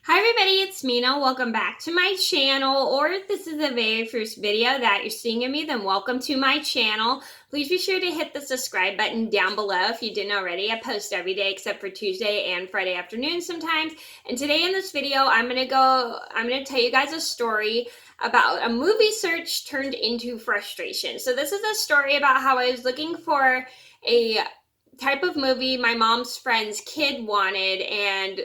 Hi everybody, it's Mena. Welcome back to my channel, or if this is the very first video that you're seeing of me, then welcome to my channel. Please be sure to hit the subscribe button down below if you didn't already. I post every day except for Tuesday and Friday afternoon sometimes. And today in this video, I'm gonna tell you guys a story about a movie search turned into frustration. So this is a story about how I was looking for a type of movie my mom's friend's kid wanted, and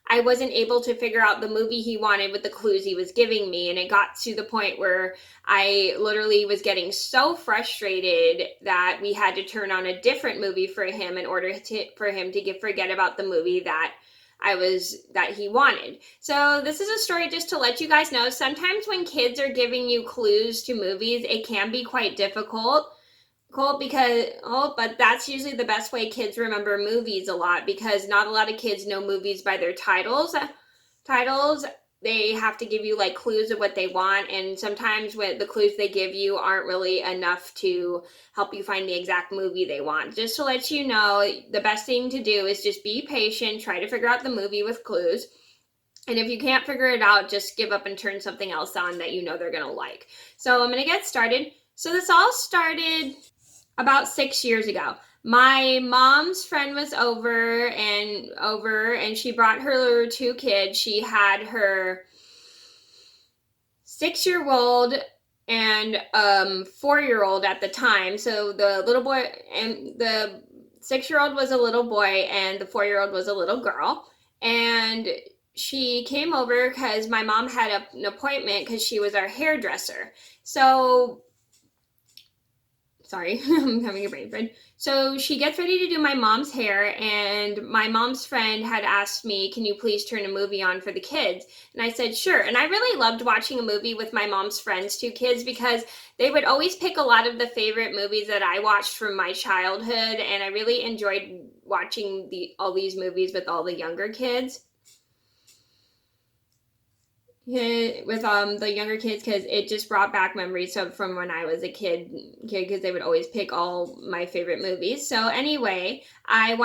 I wasn't able to figure out the movie he wanted with the clues he was giving me. And it got to the point where I literally was getting so frustrated that we had to turn on a different movie for him in order for him to forget about the movie that he wanted. So this is a story just to let you guys know. Sometimes when kids are giving you clues to movies, it can be quite difficult. Cool, but that's usually the best way kids remember movies a lot, because not a lot of kids know movies by their titles. They have to give you like clues of what they want, and sometimes when the clues they give you aren't really enough to help you find the exact movie they want. Just to let you know, the best thing to do is just be patient, try to figure out the movie with clues. And if you can't figure it out, just give up and turn something else on that you know they're gonna like. So I'm gonna get started. So this all started about 6 years ago. My mom's friend was over and she brought her two kids. She had her 6-year-old and 4-year-old at the time. So the little boy and the 6-year-old was a little boy and the 4-year-old was a little girl. And she came over because my mom had an appointment because she was our hairdresser. So sorry, I'm having a brain freeze. So she gets ready to do my mom's hair, and my mom's friend had asked me, can you please turn a movie on for the kids? And I said, sure. And I really loved watching a movie with my mom's friends' two kids, because they would always pick a lot of the favorite movies that I watched from my childhood, and I really enjoyed watching all these movies with all the younger kids. With the younger kids, because it just brought back memories from when I was a kid, because they would always pick all my favorite movies. So anyway, I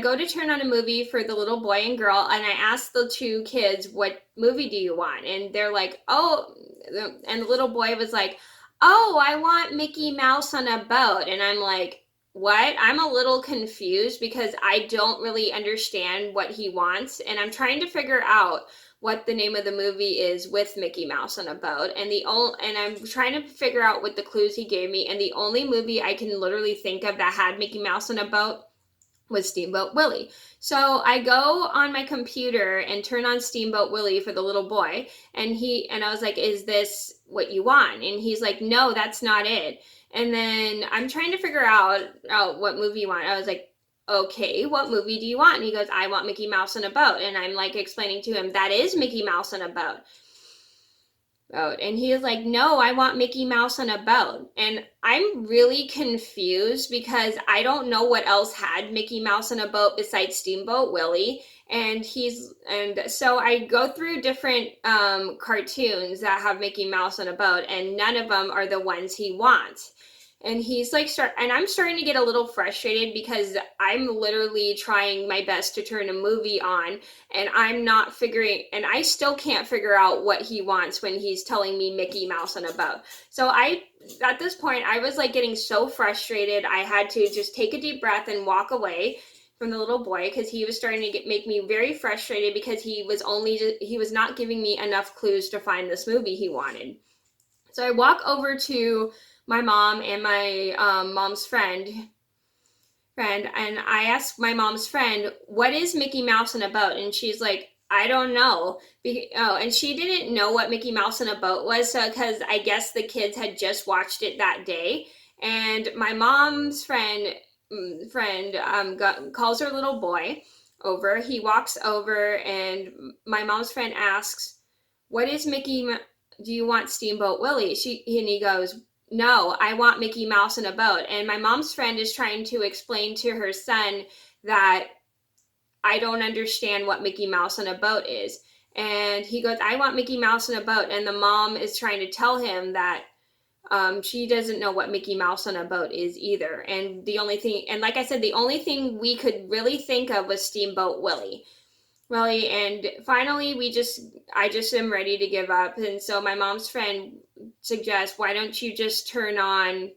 go to turn on a movie for the little boy and girl, and I asked the two kids, what movie do you want? And they're like, oh, and the little boy was like, oh, I want Mickey Mouse on a boat. And I'm like, what? I'm a little confused because I don't really understand what he wants, and I'm trying to figure out what the name of the movie is with Mickey Mouse on a boat, and I'm trying to figure out what the clues he gave me, and the only movie I can literally think of that had Mickey Mouse on a boat was Steamboat Willie. So I go on my computer and turn on Steamboat Willie for the little boy, and I was like, is this what you want? And he's like, no, that's not it. And then I'm trying to figure out what movie you want. I was like, okay, what movie do you want? And he goes, I want Mickey Mouse on a boat. And I'm like explaining to him, that is Mickey Mouse on a boat. And he was like, no, I want Mickey Mouse on a boat. And I'm really confused because I don't know what else had Mickey Mouse on a boat besides Steamboat Willie. And so I go through different cartoons that have Mickey Mouse on a boat, and none of them are the ones he wants. And he's like, and I'm starting to get a little frustrated because I'm literally trying my best to turn a movie on, and I still can't figure out what he wants when he's telling me Mickey Mouse on a boat. So at this point, I was like getting so frustrated, I had to just take a deep breath and walk away from the little boy, because he was starting to make me very frustrated, because he was not giving me enough clues to find this movie he wanted. So I walk over to my mom and my mom's friend, and I asked my mom's friend, what is Mickey Mouse on a boat? And she's like, I don't know. And she didn't know what Mickey Mouse on a boat was, so because I guess the kids had just watched it that day. And my mom's friend calls her little boy over. He walks over, and my mom's friend asks, what is do you want Steamboat Willie? And he goes, no, I want Mickey Mouse on a boat. And my mom's friend is trying to explain to her son that I don't understand what Mickey Mouse on a boat is. And he goes, I want Mickey Mouse on a boat. And the mom is trying to tell him that she doesn't know what Mickey Mouse on a boat is either. And like I said, the only thing we could really think of was Steamboat Willie. really. And finally, I just am ready to give up. And so my mom's friend suggests, why don't you just turn on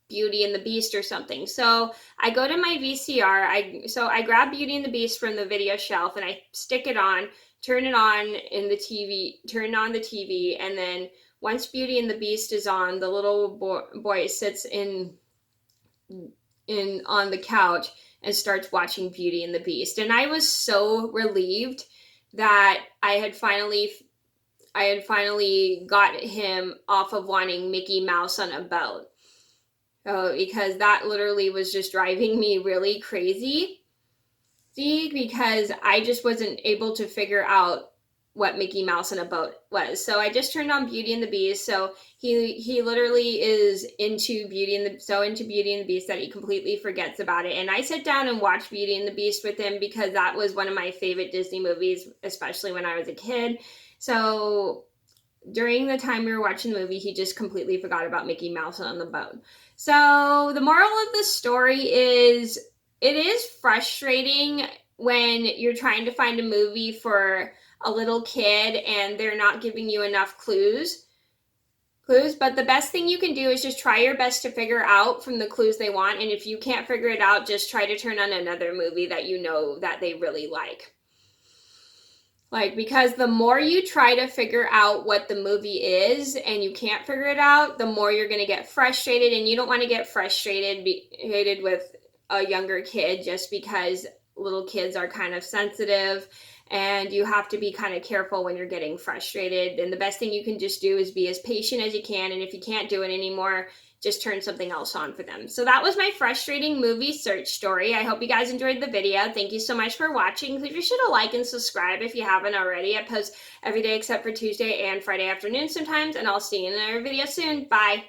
Beauty and the Beast or something. So I go to my VCR. I grab Beauty and the Beast from the video shelf and I stick it on, turn it on in the TV, turn on the TV, and then once Beauty and the Beast is on, the little boy sits in on the couch and starts watching Beauty and the Beast. And I was so relieved that I had finally got him off of wanting Mickey Mouse on a boat. Oh, because that literally was just driving me really crazy. See, because I just wasn't able to figure out what Mickey Mouse in a boat was. So I just turned on Beauty and the Beast. So he literally is into Beauty and the Beast that he completely forgets about it. And I sit down and watch Beauty and the Beast with him because that was one of my favorite Disney movies, especially when I was a kid. So during the time we were watching the movie, he just completely forgot about Mickey Mouse on the boat. So the moral of the story is it is frustrating when you're trying to find a movie for a little kid and they're not giving you enough clues. But the best thing you can do is just try your best to figure out from the clues they want. And if you can't figure it out, just try to turn on another movie that you know that they really like. Because the more you try to figure out what the movie is and you can't figure it out, the more you're going to get frustrated. And you don't want to get frustrated with a younger kid just because little kids are kind of sensitive and you have to be kind of careful when you're getting frustrated. And the best thing you can just do is be as patient as you can. And if you can't do it anymore, just turn something else on for them. So that was my frustrating movie search story. I hope you guys enjoyed the video. Thank you so much for watching. Please be sure to like and subscribe if you haven't already. I post every day except for Tuesday and Friday afternoon sometimes, and I'll see you in another video soon. Bye.